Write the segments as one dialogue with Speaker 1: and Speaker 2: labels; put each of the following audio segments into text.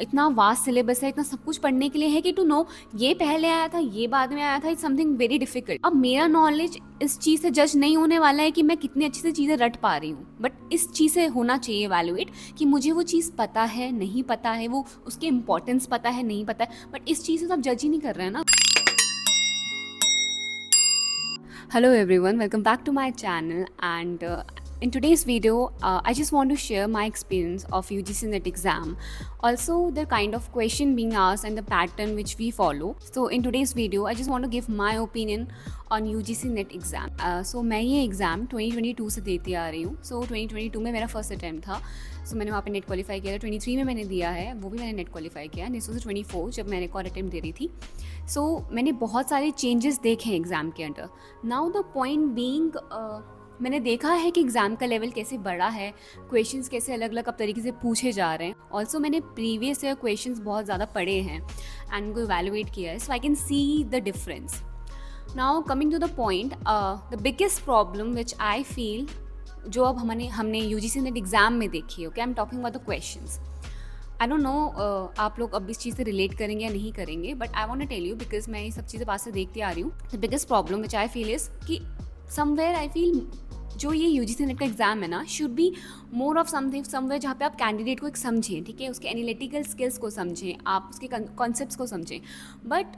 Speaker 1: इतना vast syllabus है, इतना सब कुछ पढ़ने के लिए है कि टू नो ये पहले आया था, ये बाद में आया था, इट्स समथिंग वेरी डिफिकल्ट। अब मेरा नॉलेज इस चीज़ से जज नहीं होने वाला है कि मैं कितनी अच्छी से चीज़ें रट पा रही हूँ, बट इस चीज़ से होना चाहिए एवेलुएट कि मुझे वो चीज़ पता है नहीं पता है, वो उसके इंपॉर्टेंस पता है नहीं पता है, बट इस चीज़ से तो आप जज ही नहीं कर रहे हैं ना। Hello everyone, welcome back to my channel, and in today's video I just want to share my experience of UGC NET exam, also the kind of question being asked and the pattern which we follow. So in today's video I just want to give my opinion on UGC NET exam. So मैं ये exam 2022 से देती आ रही हूँ. So 2022 में मेरा first attempt था. सो मैंने वहाँ पे नेट क्वालिफाई किया था. 23 में मैंने दिया है, वो भी मैंने नेट क्वालिफाई किया. दिस वाज 24 जब मैंने एक और अटैम्प्ट दे रही थी. सो मैंने बहुत सारे चेंजेस देखे हैं एग्ज़ाम के अंदर. नाउ द पॉइंट बीइंग, मैंने देखा है कि एग्ज़ाम का लेवल कैसे बढ़ा है, क्वेश्चंस कैसे अलग अलग अब तरीके से पूछे जा रहे हैं. ऑल्सो मैंने प्रीवियस ईयर क्वेश्चंस बहुत ज़्यादा पढ़े हैं एंड उनको इवेलुएट किया है, so I can see the difference. Now coming to the point, the biggest problem which I feel जो अब हमने UGC नेट एग्ज़ाम में देखी है. Okay, I am talking about the questions. I don't know आप लोग अब इस चीज़ से रिलेट करेंगे या नहीं करेंगे, but I want to tell you because मैं ये सब चीज़ें पास से देखती आ रही हूँ. The biggest problem which I feel is कि समवेयर आई फील जो ये UGC नेट का एग्ज़ाम है ना, should be more of something somewhere जहाँ पे आप कैंडिडेट को एक समझें, ठीक है, उसके एनालिटिकल स्किल्स को समझें, आप उसके कॉन्सेप्ट्स को समझें. बट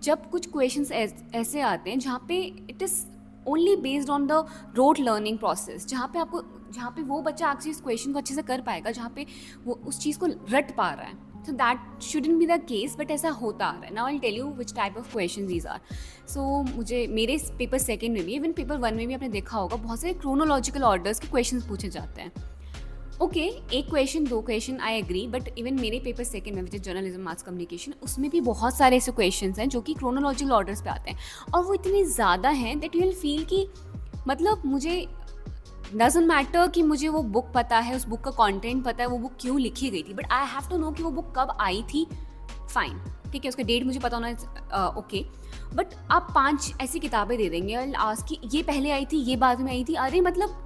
Speaker 1: जब कुछ क्वेश्चंस ऐसे आते हैं जहाँ पे it is only based on the road learning process, जहाँ पे वो बच्चा एक्चुअली इस क्वेश्चन को अच्छे से कर पाएगा, जहाँ पे वो उस चीज़ को रट पा रहा है. So that shouldn't be the case, but ऐसा होता आ रहा है. Now I tell you which type of question these are. So मुझे मेरे पेपर सेकेंड में भी, इवन पेपर वन में भी आपने देखा होगा, बहुत सारे क्रोनोलॉजिकल ऑर्डर्स के क्वेश्चन पूछे जाते हैं. ओके, एक क्वेश्चन दो question I agree, but even मेरे पेपर सेकंड में which is journalism mass communication, उसमें भी बहुत सारे ऐसे क्वेश्चन हैं जो कि क्रोनोलॉजिकल ऑर्डर्स पे आते हैं, और वो इतने ज़्यादा हैं दैट यू विल फील कि मतलब मुझे डजंट मैटर कि मुझे वो बुक पता है, उस बुक का कंटेंट पता है, वो बुक क्यों लिखी गई थी, but I have to know कि वो बुक कब आई थी. फाइन, ठीक है, उसका डेट मुझे पता होना ओके. बट आप 5 ऐसी किताबें दे देंगे और आज की ये पहले आई थी, ये बाद में आई थी. अरे मतलब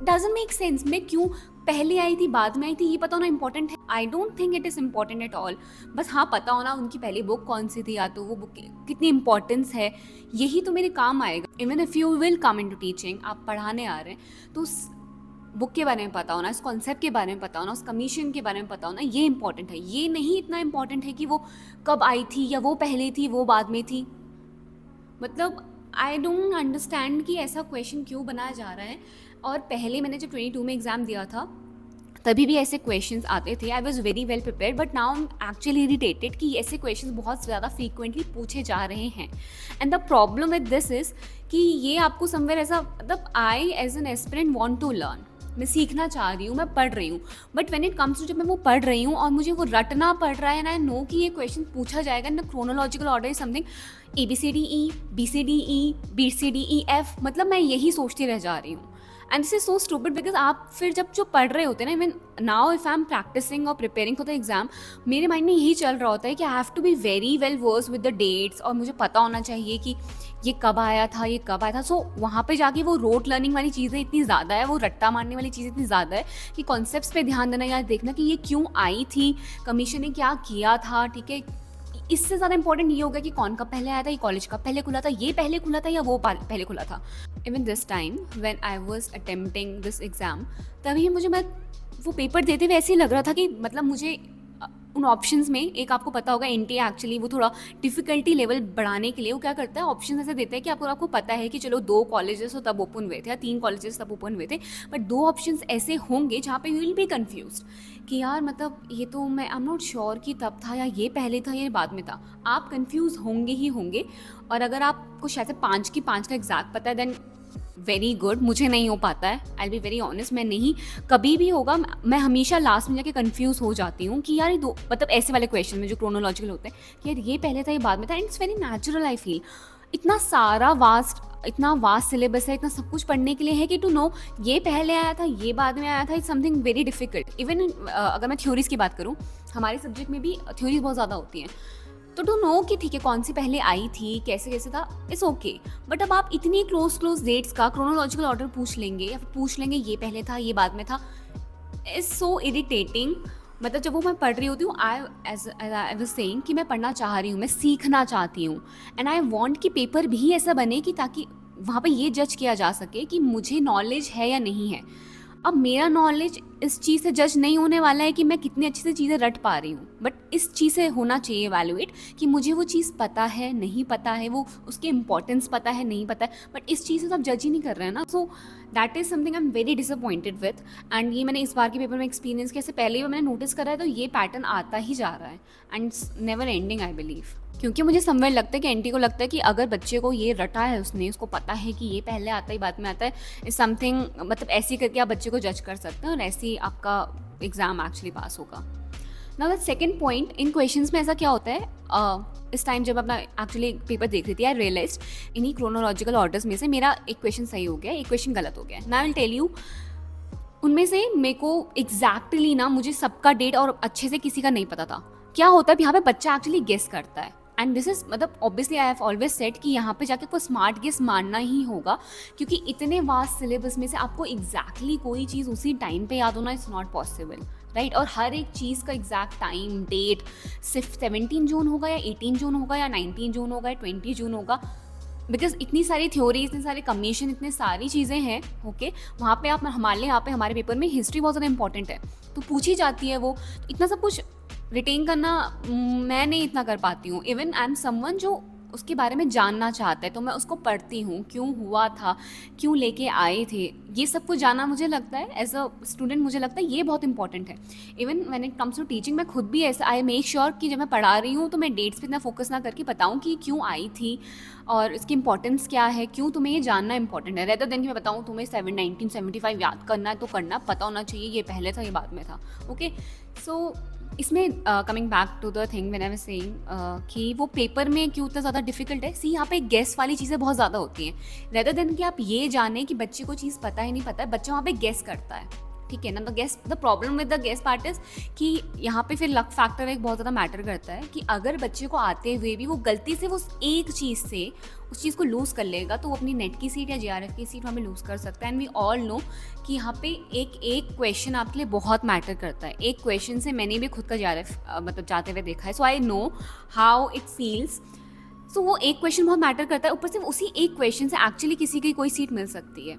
Speaker 1: डजंट मेक सेंस. मैं क्यों पहले आई थी बाद में आई थी ये पता होना इंपॉर्टेंट है? I don't think it is important at all. बस हाँ, पता होना उनकी पहली बुक कौन सी थी, या तो वो बुक कितनी इंपॉर्टेंस है, यही तो मेरे काम आएगा. Even if you will come into teaching, आप पढ़ाने आ रहे हैं, तो उस बुक के बारे में पता होना, इस कॉन्सेप्ट के बारे में पता होना, उस कमीशन के बारे में पता होना, ये इंपॉर्टेंट है. ये नहीं इतना इंपॉर्टेंट है कि वो कब आई थी, या वो पहले थी वो बाद में थी. मतलब आई डोंट अंडरस्टैंड कि ऐसा क्वेश्चन क्यों बनाया जा रहा है. और पहले मैंने जब 22 में एग्ज़ाम दिया था तभी भी ऐसे क्वेश्चंस आते थे. I was very well prepared, but now I am actually irritated कि ऐसे क्वेश्चंस बहुत ज़्यादा फ्रीक्वेंटली पूछे जा रहे हैं. And the problem with this is कि ये आपको समवेयर ऐसा, मतलब I as an aspirant want to learn, मैं सीखना चाह रही हूँ, मैं पढ़ रही हूँ, but when it comes to जब मैं वो पढ़ रही हूँ और मुझे वो रटना पड़ रहा है, एंड आई नो कि ये क्वेश्चन पूछा जाएगा in the chronological order is something ABCDE, BCDE, BCDEF, मतलब मैं यही सोचती रह जा रही हूँ. And this is so stupid because आप फिर जब जो पढ़ रहे होते हैं ना, even now if I am practising और प्रिपेयरिंग फॉर द एग्जाम, मेरे माइंड में यही चल रहा होता है कि I have to be very well versed with the dates, और मुझे पता होना चाहिए कि ये कब आया था, ये कब आया था. सो वहाँ पे जाके वो रोड लर्निंग वाली चीज़ें इतनी ज़्यादा है, वो रट्टा मारने वाली चीज़ें इतनी ज़्यादा है कि कॉन्सेप्ट्स पे ध्यान देना या देखना कि ये क्यों आई थी, कमीशन ने क्या किया था, ठीक है. इससे ज़्यादा इंपॉर्टेंट ये होगा कि कौन कब पहले आया था, ये कॉलेज कब पहले खुला था, ये पहले खुला था या वो पहले खुला था. Even this time when I was attempting this exam, तभी मुझे मैं वो पेपर देते हुए ऐसे ही लग रहा था कि मतलब मुझे उन ऑप्शंस में, एक आपको पता होगा NTA एक्चुअली वो थोड़ा डिफ़िकल्टी लेवल बढ़ाने के लिए वो क्या करता है, ऑप्शन ऐसे देता है कि आपको पता है कि चलो 2 कॉलेजेस हो तब ओपन हुए थे, या 3 कॉलेजेस तब ओपन हुए थे, बट 2 ऑप्शंस ऐसे होंगे जहाँ पे यू विल बी कन्फ्यूज्ड कि यार मतलब ये तो मैं आई एम नॉट श्योर कि तब था, या ये पहले था, ये बाद में था. आप कन्फ्यूज़ होंगे ही होंगे. और अगर आपको शायद से 5 की 5 का एग्जैक्ट पता है, देन वेरी गुड. मुझे नहीं हो पाता है, आई बी वेरी ऑनेस्ट, मैं नहीं कभी भी होगा. मैं हमेशा लास्ट में जाके कंफ्यूज हो जाती हूँ कि यार ये दो, मतलब ऐसे वाले क्वेश्चन में जो क्रोनोलॉजिकल होते हैं कि यार ये पहले था ये बाद में था. And it's very natural I feel. इतना वास्ट सिलेबस है, इतना सब कुछ पढ़ने के लिए है कि टू नो ये पहले आया था, ये बाद में आया था, it's something very difficult. Even अगर मैं थ्योरीज़ की बात करूँ, हमारे सब्जेक्ट में भी थ्योरीज बहुत ज़्यादा होती हैं, तो टू नो कि ठीक है कौन सी पहले आई थी, कैसे कैसे था, इट्स ओके. बट अब आप इतनी क्लोज डेट्स का क्रोनोलॉजिकल ऑर्डर पूछ लेंगे, या फिर पूछ लेंगे ये पहले था ये बाद में था, इज़ सो इरिटेटिंग. मतलब जब वो मैं पढ़ रही होती हूँ, आई आई वाज सेइंग कि मैं पढ़ना चाह रही हूँ, मैं सीखना चाहती हूँ, एंड आई वांट कि पेपर भी ऐसा बने कि ताकि वहाँ पे ये जज किया जा सके कि मुझे नॉलेज है या नहीं है। अब मेरा नॉलेज इस चीज़ से जज नहीं होने वाला है कि मैं कितनी अच्छे से चीज़ें रट पा रही हूँ, बट इस चीज़ से होना चाहिए एवेलुएट कि मुझे वो चीज़ पता है नहीं पता है, वो उसके इंपॉर्टेंस पता है नहीं पता है, बट इस चीज़ से तो आप जज ही नहीं कर रहे हैं ना। So that is something I am very disappointed with. And ये मैंने इस बार के पेपर में एक्सपीरियंस किया, इससे पहले भी मैंने नोटिस करा है, तो ये पैटर्न आता ही जा रहा है and never ending I believe. क्योंकि मुझे समवेयर लगता है कि एंटी को लगता है कि अगर बच्चे को ये रटा है, उसने उसको पता है कि ये पहले आता है बाद में आता है, इज समथिंग, मतलब ऐसे करके आप बच्चे को जज कर सकते हैं और ऐसे ही आपका एग्ज़ाम एक्चुअली पास होगा। Now the second point, in questions में ऐसा क्या होता है, इस टाइम जब अपना एक्चुअली पेपर देख रही थी, आई रियलाइज्ड इन्हीं क्रोनोलॉजिकल ऑर्डर्स में से मेरा एक क्वेश्चन सही हो गया, एक क्वेश्चन गलत हो गया। Now I will tell you, उनमें से मेरे को एग्जैक्टली ना मुझे सबका डेट और अच्छे से किसी का नहीं पता था। क्या होता है यहाँ पे बच्चा एक्चुअली गेस करता है, एंड दिस इज, मतलब obviously I have always said कि यहाँ पे जाके कोई स्मार्ट गेस मारना ही होगा, क्योंकि इतने वास्ट सिलेबस में से आपको एग्जैक्टली कोई चीज़ उसी टाइम पे याद होना इट्स नॉट पॉसिबल, राइट। और हर एक चीज़ का एग्जैक्ट टाइम डेट सिर्फ 17 जून होगा या 18 जून होगा या 19 जून होगा या 20 जून होगा, बिकॉज इतनी सारी थ्योरी, इतने सारे कमीशन, इतने सारी चीज़ें हैं, ओके। वहाँ पे आप, हमारे यहाँ पे हमारे पेपर में हिस्ट्री बहुत ज़्यादा इंपॉर्टेंट है, तो पूछी जाती है वो, इतना सब कुछ रिटेन करना मैं नहीं इतना कर पाती हूँ। इवन आई एम समवन जो उसके बारे में जानना चाहता है, तो मैं उसको पढ़ती हूँ, क्यों हुआ था, क्यों लेके आए थे, ये सब कुछ जानना मुझे लगता है एज अ स्टूडेंट, मुझे लगता है ये बहुत इंपॉर्टेंट है। Even when it comes to teaching, मैं खुद भी ऐसा, आई मेक श्योर कि जब मैं पढ़ा रही हूँ तो मैं डेट्स पे इतना फोकस ना करके बताऊँ कि क्यों आई थी और इसकी इंपॉर्टेंस क्या है, क्यों तुम्हें ये जानना इंपॉर्टेंट है, रेदर देन कि मैं बताऊँ तुम्हें 1975 याद करना है तो करना, पता होना चाहिए ये पहले था ये बाद में था, ओके। सो इसमें coming back to the thing when I was saying कि वो पेपर में क्यों इतना ज़्यादा डिफिकल्ट है, सी यहाँ पे गेस वाली चीज़ें बहुत ज़्यादा होती हैं, रेदर देन कि आप ये जाने कि बच्चे को चीज़ पता है नहीं पता है, बच्चा वहाँ पे गेस करता है, ठीक है ना। The guess, the problem with the guess part is कि यहाँ पे फिर लक फैक्टर एक बहुत ज़्यादा मैटर करता है कि अगर बच्चे को आते हुए भी वो गलती से वो एक चीज़ से उस चीज़ को लूज़ कर लेगा, तो वो अपनी नेट की सीट या JRF की सीट वहाँ पे लूज़ कर सकता है। एंड वी ऑल नो कि यहाँ पे एक एक क्वेश्चन आपके लिए बहुत मैटर करता है। एक क्वेश्चन से मैंने भी खुद का JRF मतलब जाते हुए देखा है, so I know how it feels. So वो एक क्वेश्चन बहुत मैटर करता है, ऊपर से उसी एक क्वेश्चन से एक्चुअली किसी की कोई सीट मिल सकती है,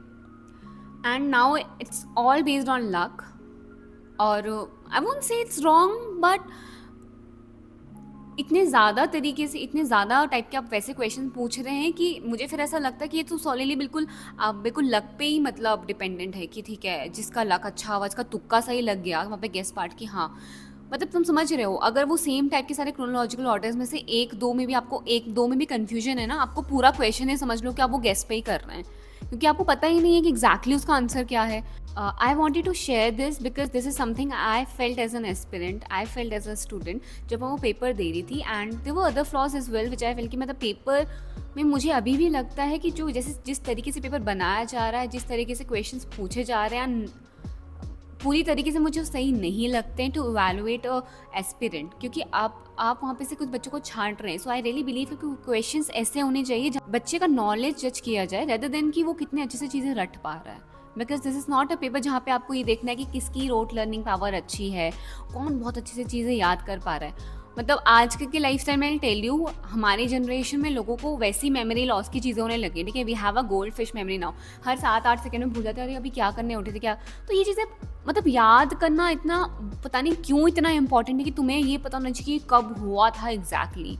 Speaker 1: and now it's all based on luck. और I won't say it's wrong, but इतने ज़्यादा तरीके से, इतने ज़्यादा टाइप के आप वैसे क्वेश्चन पूछ रहे हैं कि मुझे फिर ऐसा लगता है कि ये तो सॉलिडली बिल्कुल बिल्कुल लक पे ही मतलब डिपेंडेंट है कि ठीक है, जिसका लक अच्छा हुआ, जिसका तुक्का सही लग गया वहाँ पे गेस पार्ट की, हाँ मतलब तुम समझ रहे हो, अगर वो सेम टाइप के सारे क्रोनोलॉजिकल ऑर्डर्स में से एक दो में भी आपको, एक दो में भी कन्फ्यूजन है ना, आपको पूरा क्वेश्चन है, समझ लो कि आप वो गेस पे ही कर रहे हैं, क्योंकि आपको पता ही नहीं है कि एग्जैक्टली उसका आंसर क्या है। I wanted to share this because this is something I felt as an aspirant, I felt as a student जब मैं वो पेपर दे रही थी, and there were other flaws as well which I fail कि मतलब पेपर में मुझे अभी भी लगता है कि जो जैसे जिस तरीके से पेपर बनाया जा रहा है, जिस तरीके से क्वेश्चंस पूछे जा रहे हैं, पूरी तरीके से मुझे सही नहीं लगते हैं टू इवैल्यूएट अ एस्पिरेंट, क्योंकि आप वहाँ पे से कुछ बच्चों को छांट रहे हैं। सो आई रियली बिलीव कि क्वेश्चंस ऐसे होने चाहिए जहाँ बच्चे का नॉलेज जज किया जाए, रेदर देन कि वो कितने अच्छे से चीज़ें रट पा रहा है, because this is not a paper जहाँ पे आपको ये देखना है कि किसकी रोट लर्निंग पावर अच्छी है, कौन बहुत अच्छे से चीज़ें याद कर पा रहा है। मतलब आज के लाइफ स्टाइल में टेल यू, हमारी जनरेशन में लोगों को वैसी मेमोरी लॉस की चीज़ें होने लगी, ठीक है, we have a gold fish memory now, हर 7-8 सेकंड में भूल जाते हैं, अरे अभी क्या करने उठे थे क्या। तो ये चीज़ें मतलब याद करना इतना, पता नहीं क्यों इतना इंपॉर्टेंट है कि तुम्हें ये पता होना चाहिए कि कब हुआ था एग्जैक्टली,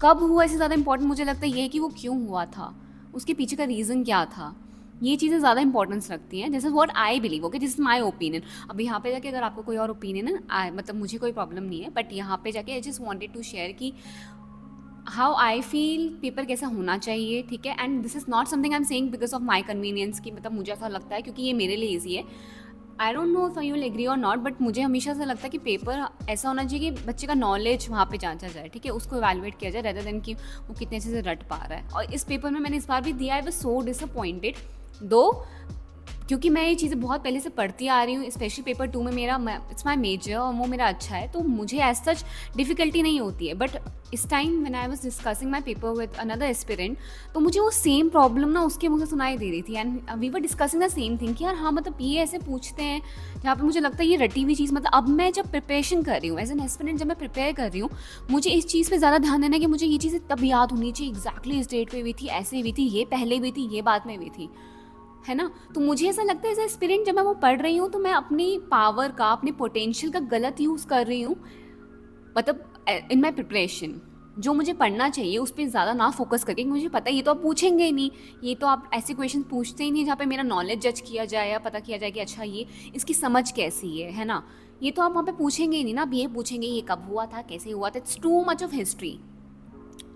Speaker 1: कब हुआ, इससे ज़्यादा इंपॉर्टेंट मुझे लगता है ये है कि वो क्यों हुआ था, उसके पीछे का रीज़न क्या था, ये चीज़ें ज़्यादा इंपॉर्टेंस रखती हैं। This is what I believe, okay, this is my opinion. अब यहाँ पे जाके अगर आपको कोई और ओपिनियन है, मतलब मुझे कोई प्रॉब्लम नहीं है, बट यहाँ पे जाके I just wanted to share कि हाउ आई फील पेपर कैसा होना चाहिए, ठीक है। And this is not something I am saying because of my convenience, की मतलब मुझे ऐसा लगता है क्योंकि ये मेरे लिए ईजी है। I don't know if you will agree और नॉट, बट मुझे हमेशा से लगता है कि पेपर ऐसा होना चाहिए कि बच्चे का नॉलेज वहाँ पे जांचा जाए, ठीक है, उसको इवैल्यूएट किया जाए, रेदर देन कि वो कितने अच्छे से रट पा रहा है। और इस पेपर में मैंने इस बार भी दिया, आई वाज सो डिसअपॉइंटेड दो, क्योंकि मैं ये चीज़ें बहुत पहले से पढ़ती आ रही हूँ, स्पेशली पेपर 2 में मेरा इट्स माय मेजर और वो मेरा अच्छा है, तो मुझे एज सच डिफ़िकल्टी नहीं होती है। बट इस time when I was discussing my paper with another aspirant, तो मुझे वो सेम प्रॉब्लम ना उसके मुँह से सुनाई दे रही थी and we were discussing the same thing कि यार हाँ, मतलब ये ऐसे पूछते हैं जहाँ पे मुझे लगता है ये रटी हुई चीज़, मतलब अब मैं जब प्रिपरेशन कर रही हूँ एज एन एस्पिरेंट, जब मैं प्रिपेयर कर रही हूँ, मुझे इस चीज़ पे ज़्यादा ध्यान देना है कि मुझे ये चीज़ें तब याद होनी चाहिए, एग्जैक्टली इस डेट पे हुई थी, ऐसे हुई थी, ये पहले हुई थी, ये बाद में हुई थी, है ना। तो मुझे ऐसा लगता है एज एस्पिरेंट जब मैं वो पढ़ रही हूँ तो मैं अपनी पावर का, अपने पोटेंशियल का गलत यूज़ कर रही हूँ, मतलब इन माई प्रिपरेशन। जो मुझे पढ़ना चाहिए उस पर ज़्यादा ना फोकस करके, मुझे पता है ये तो आप पूछेंगे ही नहीं, ये तो आप ऐसे क्वेश्चन पूछते ही नहीं जहाँ पे मेरा नॉलेज जज किया जाए या पता किया जाए कि अच्छा ये इसकी समझ कैसी है ना। ये तो आप वहाँ पे पूछेंगे ही नहीं ना, अब ये पूछेंगे ये कब हुआ था, कैसे हुआ था। It's too much of history.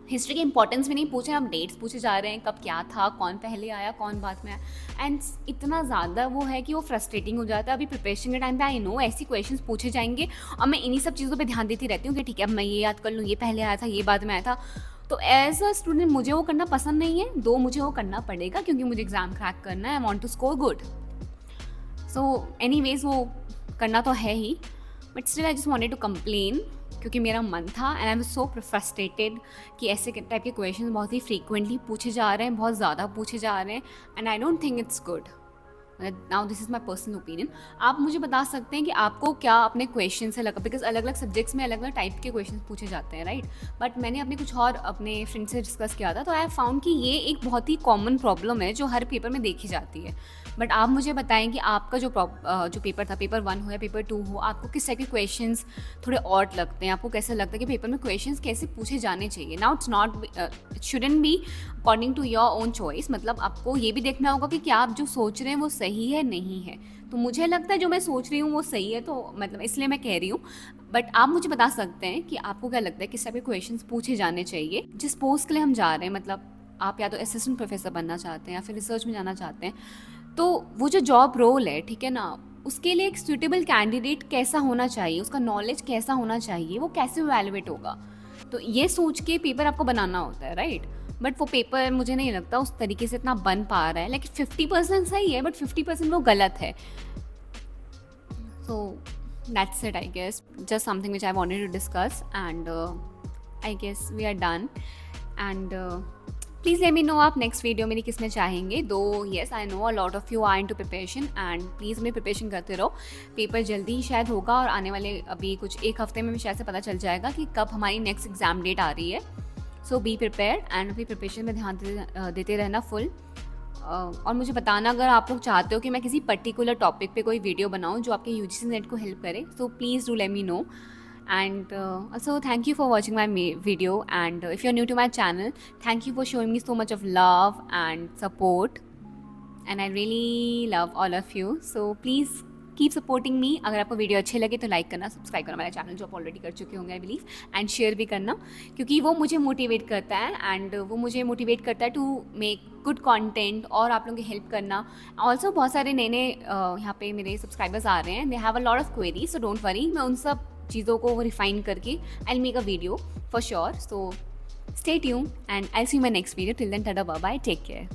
Speaker 1: History की इंपॉर्टेंस भी नहीं पूछे, आप डेट्स पूछे जा रहे हैं, कब क्या था, कौन पहले आया, कौन बाद में आया, एंड इतना ज़्यादा वो है कि वो फ्रस्ट्रेटिंग हो जाता है। अभी प्रिपरेशन के टाइम पे आई नो ऐसी क्वेश्चंस पूछे जाएंगे और मैं इन्हीं सब चीज़ों पे ध्यान देती रहती हूँ कि ठीक है अब मैं ये याद कर लूँ, ये पहले आया था, ये बाद में आया था। तो एज अ स्टूडेंट मुझे वो करना पसंद नहीं है, दो मुझे वो करना पड़ेगा क्योंकि मुझे एग्ज़ाम क्रैक करना है, I want to score good. So anyways वो करना तो है ही, but still I just wanted to complain क्योंकि मेरा मन था and I am so frustrated कि ऐसे टाइप के क्वेश्चन बहुत ही फ्रीक्वेंटली पूछे जा रहे हैं, बहुत ज़्यादा पूछे जा रहे हैं, and I don't think it's good. Now this is my personal opinion. आप मुझे बता सकते हैं कि आपको क्या अपने क्वेश्चन से लगा, बिकॉज अलग अलग सब्जेक्ट्स में अलग अलग टाइप के क्वेश्चन पूछे जाते हैं, राइट। बट मैंने अपने कुछ और अपने फ्रेंड से डिस्कस किया था, तो आई फाउंड कि ये एक बहुत ही कॉमन प्रॉब्लम है जो हर पेपर में देखी जाती है। बट आप मुझे बताएं कि आपका जो पेपर था, पेपर 1 हो या पेपर 2 हो, आपको किस टाइप के क्वेश्चंस थोड़े ऑड लगते हैं, आपको कैसा लगता है कि पेपर में क्वेश्चंस कैसे पूछे जाने चाहिए। Now it's not, it shouldn't be according to your own choice, मतलब आपको ये भी देखना होगा कि क्या आप जो सोच रहे हैं वो सही है नहीं है। तो मुझे लगता है जो मैं सोच रही हूँ वो सही है, तो मतलब इसलिए मैं कह रही हूँ। बट आप मुझे बता सकते हैं कि आपको क्या लगता है किस टाइप के क्वेश्चंस पूछे जाने चाहिए जिस पोस्ट के लिए हम जा रहे हैं। मतलब आप या तो असिस्टेंट प्रोफेसर बनना चाहते हैं या फिर रिसर्च में जाना चाहते हैं, तो वो जो जॉब रोल है, ठीक है ना, उसके लिए एक सूटेबल कैंडिडेट कैसा होना चाहिए, उसका नॉलेज कैसा होना चाहिए, वो कैसे इवैल्यूएट होगा। तो ये सोच के पेपर आपको बनाना होता है, राइट। बट वो पेपर मुझे नहीं लगता उस तरीके से इतना बन पा रहा है। लाइक 50% सही है बट 50% वो गलत है। So that's it, I guess just something which I wanted to discuss and I guess we are done. And please let me know आप नेक्स्ट वीडियो मेरी किस में चाहेंगे। Though yes I know a lot of you are into preparation and please मेरी preparation करते रहो। Paper जल्दी ही शायद होगा और आने वाले अभी कुछ एक हफ्ते में शायद से पता चल जाएगा कि कब हमारी नेक्स्ट एग्ज़ाम डेट आ रही है। सो बी प्रिपेयर्ड एंड अपनी प्रिपरेशन में ध्यान देते रहना फुल। और मुझे बताना अगर आप लोग चाहते हो कि मैं किसी पर्टिकुलर टॉपिक पे कोई वीडियो बनाऊँ जो आपके यूजीसी नेट को हेल्प करे, so please do let me no. And also thank you for watching my video, and if you're new to my channel, thank you for showing me so much of love and support, and I really love all of you, so please keep supporting me। अगर आपको video अच्छे लगे तो like करना, subscribe करना मेरा channel जो आप ऑलरेडी कर चुके होंगे आई बिलीव, एंड शेयर भी करना क्योंकि वो मुझे मोटिवेट करता है एंड वो मुझे मोटिवेट करता है टू मेक गुड कंटेंट और आप लोगों की हेल्प करना। ऑल्सो बहुत सारे नए नए यहाँ पे मेरे सब्सक्राइबर्स आ रहे हैं, they have a lot of queries, so don't worry, मैं उन सब चीज़ों को रिफाइन करके I make a video for sure. So stay tuned and I see my next video. Till then tata bye bye, take care.